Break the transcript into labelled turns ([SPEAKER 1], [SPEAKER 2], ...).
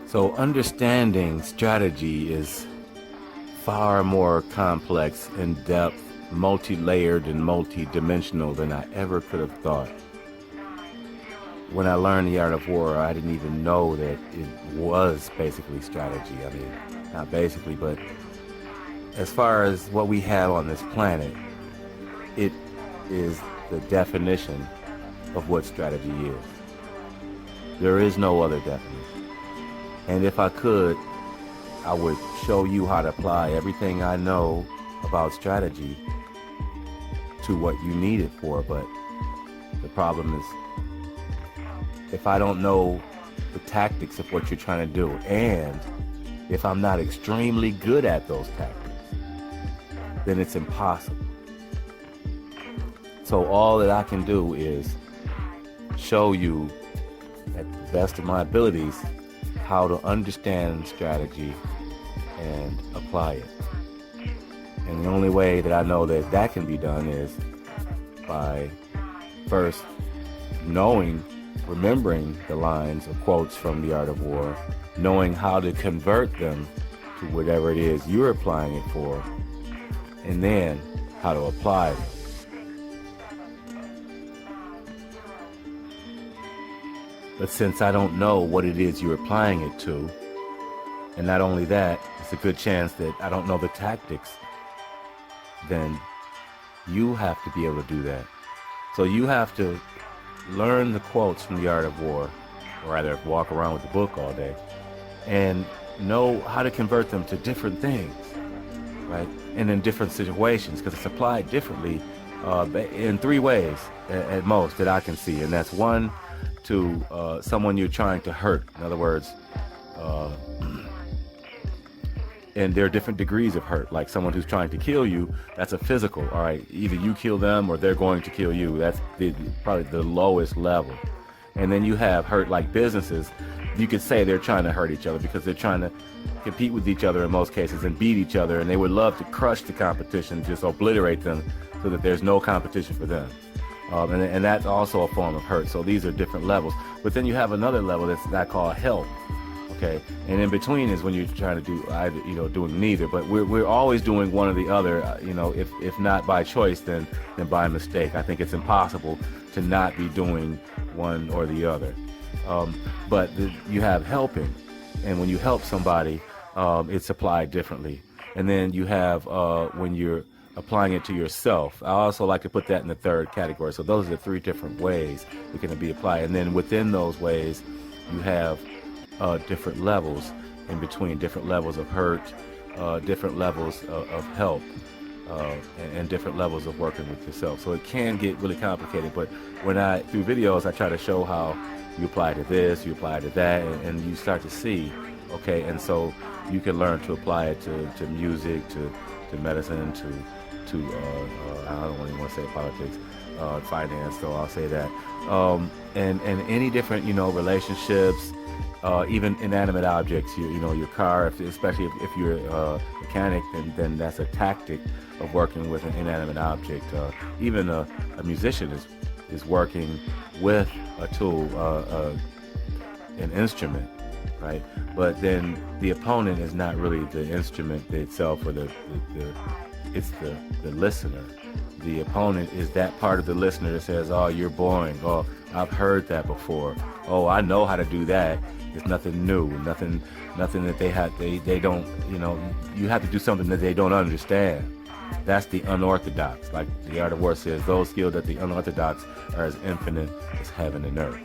[SPEAKER 1] So understanding strategy is far more complex, in-depth, multi-layered, and multi-dimensional than I ever could have thought. When I learned the art of war, I didn't even know that it was basically strategy. I mean, not basically, but as far as what we have on this planet, it is the definition of what strategy is. There is no other definition. And if I could, I would show you how to apply everything I know about strategy to what you need it for. But the problem is, if I don't know the tactics of what you're trying to do, and if I'm not extremely good at those tactics, then it's impossible. So all that I can do is show you, at the best of my abilities, how to understand strategy and apply it. And the only way that I know that that can be done is by first remembering the lines or quotes from The Art of War, knowing how to convert them to whatever it is you're applying it for, and then how to apply them. But since I don't know what it is you're applying it to, and not only that, it's a good chance that I don't know the tactics, then you have to be able to do that. So you have to learn the quotes from The Art of War, or rather walk around with the book all day, and know how to convert them to different things, right? And in different situations, because it's applied differently in three ways at most that I can see. And that's one, to someone you're trying to hurt. In other words, and there are different degrees of hurt. Like someone who's trying to kill you, that's a physical, all right? Either you kill them or they're going to kill you. That's probably the lowest level. And then you have hurt like businesses. You could say they're trying to hurt each other because they're trying to compete with each other in most cases and beat each other, and they would love to crush the competition, just obliterate them so that there's no competition for them. And that's also a form of hurt. So these are different levels. But then you have another level that's I call help. Okay, and in between is when you're trying to do either, doing neither. But we're always doing one or the other. If not by choice, then by mistake. I think it's impossible to not be doing one or the other. But you have helping, and when you help somebody, it's applied differently. And then you have when you're applying it to yourself. I also like to put that in the third category. So those are the three different ways it can be applied. And then within those ways, you have different levels in between, different levels of hurt, different levels of help, and different levels of working with yourself. So it can get really complicated, but through videos, I try to show how you apply to this, you apply to that, and you start to see, okay, and so you can learn to apply it to music, to medicine, to I don't even want to say politics, finance, so I'll say that, and any different, relationships, even inanimate objects, your car, especially if you're a mechanic, then that's a tactic of working with an inanimate object. Even a musician is working with a tool, an instrument, right? But then the opponent is not really the instrument itself, or it's the listener. The opponent is that part of the listener that says, "Oh, you're boring. Oh, I've heard that before. Oh, I know how to do that. It's nothing new, nothing that they don't, you have to do something that they don't understand." That's the unorthodox. Like The Art of War says, those skilled at the unorthodox are as infinite as heaven and earth.